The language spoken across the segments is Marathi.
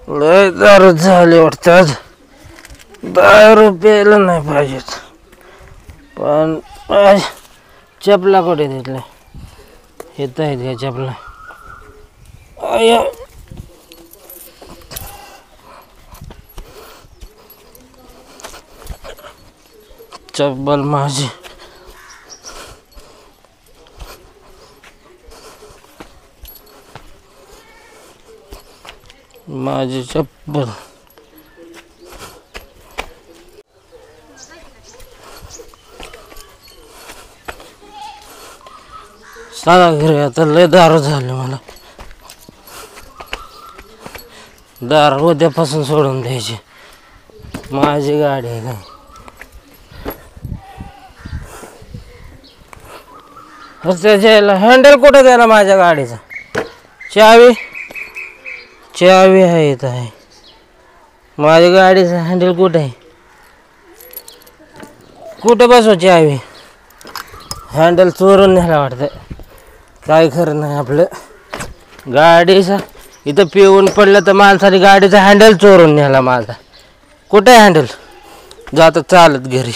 लय दारू झाले वाटतात. दारू प्यायला नाही पाहिजेत. पण चपला कुठे तिथल्या येत आहेत का चपला? आया चप्पल माझी. माझी चप्पल. साधा घरी आता लय दारू झाले मला. दारू उद्यापासून सोडून द्यायची. माझी गाडी आहे काय? त्याच्याला हँडल कुठं द्यायला माझ्या गाडीचा? चावी चावी आहे इथं आहे. माझ्या गाडीचा हँडल कुठं आहे? कुठं बसव चावी? हँडल चोरून न्यायला वाटतं. काय खरं नाही आपलं. गाडीचा इथं पिऊन पडलं तर माणसाने गाडीचा हँडल चोरून न्यायला माझा. कुठं आहे हँडल? जातं चालत घरी.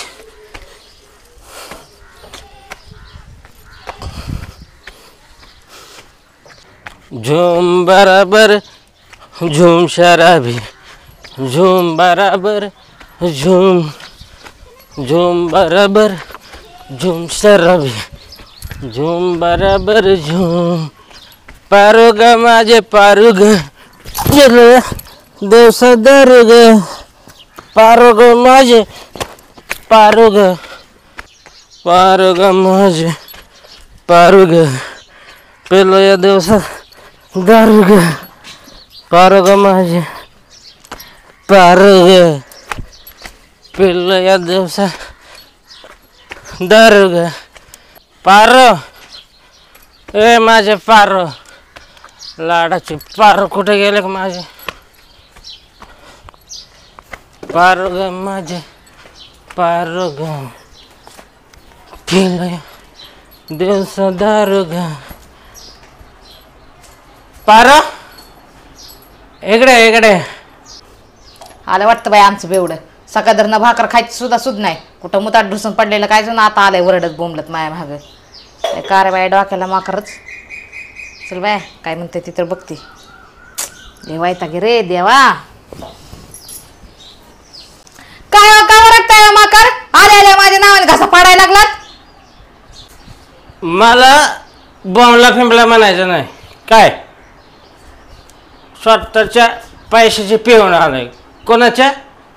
झूम बराबर झूम शराबी, झूम बराबर झूम, झूम बराबर झूम शराबी, झूम बराबर झूम. पारू ग माझे पारू ग, देव दारू ग. पारू ग माझे पारू ग, पारू ग माझे पारू ग. पेलो या दिवसा दारू ग. पारू ग माझे पारू ग. पेलो या दिवसा दारू ग. पारो ए माझे पारो, लाडाचे पारो कुठे गेले माझे? पारो ग माझे पारो ग. पेलो या दिवसा दारू ग. पारो इकडे इकडे आलं वाटतं बाई आमचं बेवडं. सकाळ धरणं भाकर खायची सुद्धा नाही. कुठं मुताट ढुसून पडलेलं काय जण आता आलंय वरडत बोंबलत माया भाग. का रे बाय डोक्याला माकरच. चल बाय काय म्हणते ती तर बघते. देवायता गे रे देवा. काय का वरडताय माकर? आले आले माझ्या नावाने घासा पाडायला लागलात. मला बॉम्बला फिंबला म्हणायचं नाही. काय स्वतःच्या पैशाची पिऊन आलाय? कोणाच्या?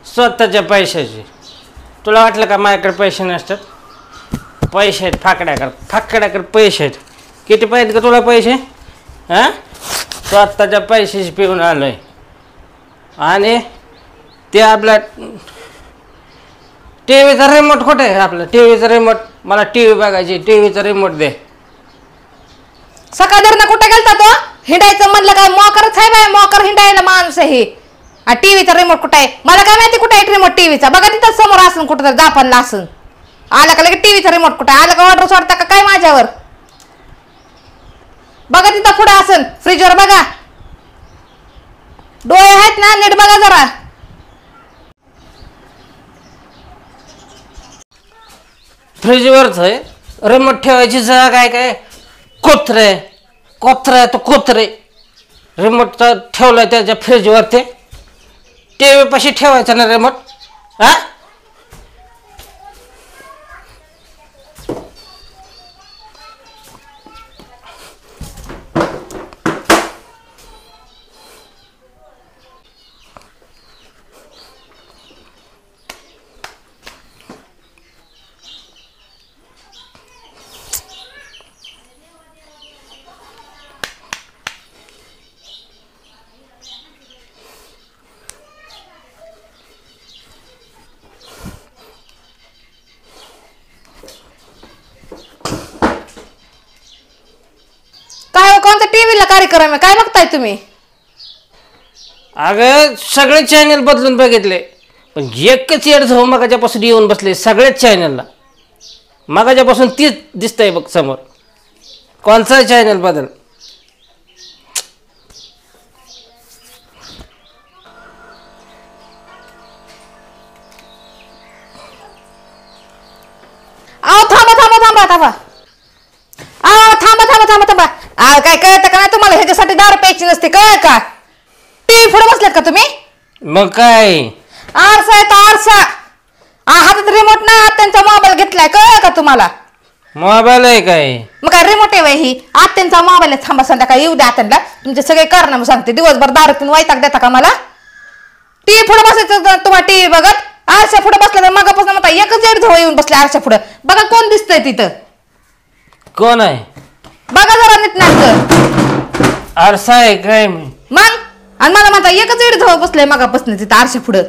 स्वतःच्या पैशाची. तुला वाटलं का माझ्याकडे पैसे नसतात? पैसे आहेत फाकड्याकडे, फाकड्याकडे पैसे आहेत. किती पाहिजेत का तुला पैसे? हां, स्वतःच्या पैशाची पिऊन आलो आहे. आणि ते आपला टी व्हीचा रिमोट कुठे आहे? आपलं टी व्हीचा रिमोट. मला टी व्ही बघायची. टी व्हीचा रिमोट दे. सकाळ धरणं कुठे गेलता तो? हिंडायचं म्हणलं काय मोकरच आहे बाय. मोकर हिंडायला माणूस आहे हे. टीव्हीचा रिमोट कुठे आहे? मला काय माहिती कुठे आहे रिमोट टीव्हीचा? बघा तिथं समोर असून कुठं तर जापानला असून. आला का लगे टीव्हीचा रिमोट कुठे? आला का ऑर्डर सोडता का काय माझ्यावर? बघा तिथं पुढे असून फ्रीजवर बघा. डोळे आहेत ना, नीट बघा जरा. फ्रीजवरच आहे रिमोट ठेवायची जागा. काय काय कोथरे कोथरे तो कोथरे रिमोट ठेवलाय त्याच्या फ्रीजवर. ते टी व्ही पाशी ठेवायचा ना रिमोट. हा, कोणता टीव्हीला कार्यक्रम आहे? काय बघताय तुम्ही? अगं सगळे चॅनल बदलून बघितले, पण एकच येड जाऊ मगाच्यापासून येऊन बसले सगळ्याच चॅनलला. मगाच्यापासून तीच दिसतंय बघ समोर. कोणचा चॅनल बदल? थांबा थांबा थांबा थांबा थांबा थांबा काय कळतं का नाही तुम्हाला? ह्याच्यासाठी दारू प्यायची नसते, कळ का? टीव्ही पुढे बसलेत का तुम्ही? मग काय आरसा आहे तो आरसा. हातात रिमोट नाही, त्यांचा मोबाईल घेतलाय, कळ का तुम्हाला? मोबाईल आहे काय? मग काय रिमोट आहे वय ही? त्यांचा मोबाईल आहे. थांबा संध्याकाळी येऊ द्या त्यांना, तुमचे सगळे कारण सांगते. दिवसभर दारू पिऊन वैताग देता का मला? टीव्ही पुढे बसायचं तुम्हाला, टीव्ही बघत. आरशा पुढे बसला तर मगापासून म्हणता एकच जड जवळ येऊन बसले आरशा पुढे. बघा कोण दिसतंय तिथं, कोण आहे? बघा जरा नीट नाटक. आरसा आहे काय? मग आणि मला म्हणता एकच जड जवळ बसलंय मगापासून तिथं आरशा पुढे.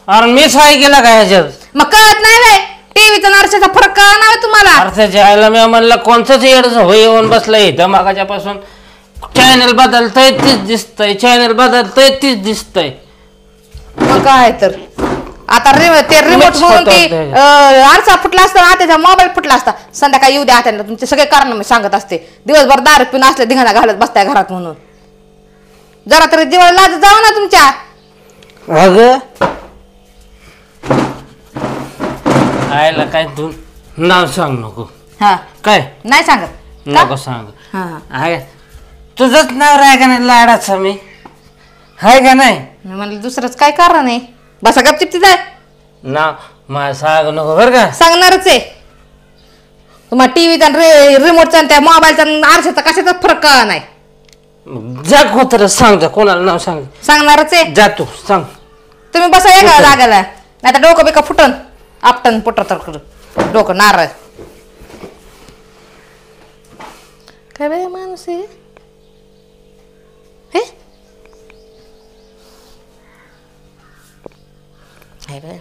अरे मीच आहे गेला काय ह्याच्यात? मग कळत नाही व्हय टीव्हीचा आरशाचा फरक कळणार नाही तुम्हाला? आरशाच्या आयला मी म्हणलं कोणतंच येडच येऊन बसलंय इथं मागाच्यापासून. चॅनल बदलतंय तीच दिसतंय, चॅनल बदलतंय तीच दिसतंय. मग काय तर आता ते रिमोट म्हणून ते आरसा फुटला असता ना, त्याचा मोबाईल फुटला असता. संध्याकाळी येऊ द्या त्यांना, तुमचे सगळे कारण मी सांगत असते. दिवसभर दारू पिऊन असले धिंगाणा घालत बसताय घरात म्हणून. जरा तरी जीवाला लाज जाऊ ना तुमच्या. अगं आयला काय तू नाव सांग नको. हा काय नाही सांगत नको सांग. हा आहे तुझंच नाव आहे का नाही लाडाचा? मी आहे का नाही? मी म्हणलं दुसरंच काय कारण नाही. बसा गपचिप तिथं नाव मला सांग नको बरं का? सांगणारच आहे. तुम्हाला टीव्हीचा रिमोटचा त्या मोबाईलचा आरशाचा कशाचा फरक कळा नाही. जा कोतर सांग, जा कोणाला नाव सांग. सांगणारच आहे. जा तू सांग. तुम्ही बसा एका जागेला, नाही तर डोकं बिका फुटन आपटन पुटर तर डोकं नारळ. काय बाय माणूस आहे हे? काय बाय